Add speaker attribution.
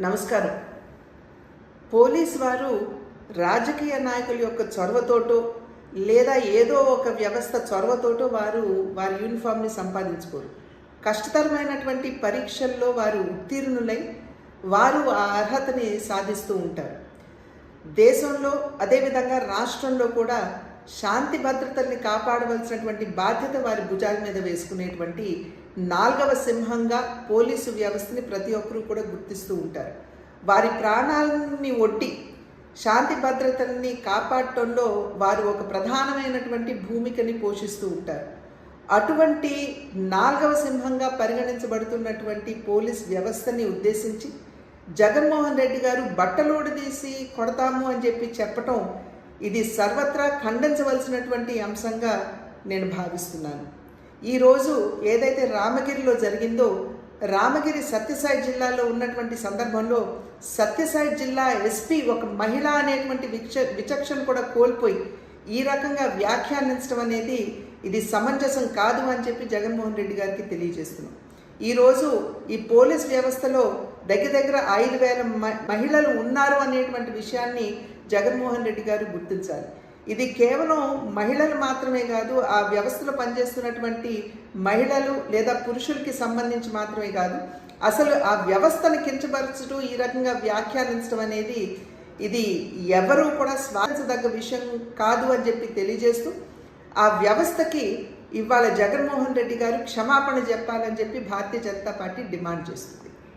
Speaker 1: నమస్కారం. పోలీస్ వారు రాజకీయ నాయకుల యొక్క చొరవతోటో లేదా ఏదో ఒక వ్యవస్థ చొరవతోటో వారి యూనిఫామ్ని సంపాదించుకోరు. కష్టతరమైనటువంటి పరీక్షల్లో వారు ఉత్తీర్ణులై వారు ఆ అర్హతని సాధిస్తూ ఉంటారు. దేశంలో అదేవిధంగా రాష్ట్రంలో కూడా శాంతి భద్రతల్ని కాపాడవలసినటువంటి బాధ్యత వారి భుజాల మీద వేసుకునేటువంటి 4వ సింహంగా పోలీసు వ్యవస్థని ప్రతి ఒక్కరూ కూడా గుర్తిస్తూ ఉంటారు. వారి ప్రాణాలని ఒడ్డి శాంతి భద్రతల్ని కాపాడటంలో వారు ఒక ప్రధానమైనటువంటి భూమికని పోషిస్తూ ఉంటారు. అటువంటి 4వ సింహంగా పరిగణించబడుతున్నటువంటి పోలీస్ వ్యవస్థని ఉద్దేశించి జగన్మోహన్ రెడ్డి గారు బట్టలోడు తీసి కొడతాము అని చెప్పటం ఇది సర్వత్రా ఖండించవలసినటువంటి అంశంగా నేను భావిస్తున్నాను. ఈరోజు ఏదైతే రామగిరిలో జరిగిందో, రామగిరి సత్యసాయి జిల్లాలో ఉన్నటువంటి సందర్భంలో సత్యసాయి జిల్లా ఎస్పీ ఒక మహిళ అనేటువంటి విచక్షణ కూడా కోల్పోయి ఈ రకంగా వ్యాఖ్యానించడం అనేది ఇది సమంజసం కాదు అని చెప్పి జగన్మోహన్ రెడ్డి గారికి తెలియజేస్తున్నాం. ఈరోజు ఈ పోలీస్ వ్యవస్థలో దగ్గర 5,000 మహిళలు ఉన్నారు అనేటువంటి విషయాన్ని జగన్మోహన్ రెడ్డి గారు గుర్తించాలి. ఇది కేవలం మహిళలు మాత్రమే కాదు, ఆ వ్యవస్థలో పనిచేస్తున్నటువంటి మహిళలు లేదా పురుషులకి సంబంధించి మాత్రమే కాదు, అసలు ఆ వ్యవస్థను కించపరచడం, ఈ రకంగా వ్యాఖ్యానించడం అనేది ఇది ఎవరూ కూడా స్వాగతించదగ్గ విషయం కాదు అని చెప్పి తెలియజేస్తూ ఆ వ్యవస్థకి ఇవాళ జగన్మోహన్ రెడ్డి గారు క్షమాపణ చెప్పాలని చెప్పి భారతీయ జనతా పార్టీ డిమాండ్ చేస్తుంది.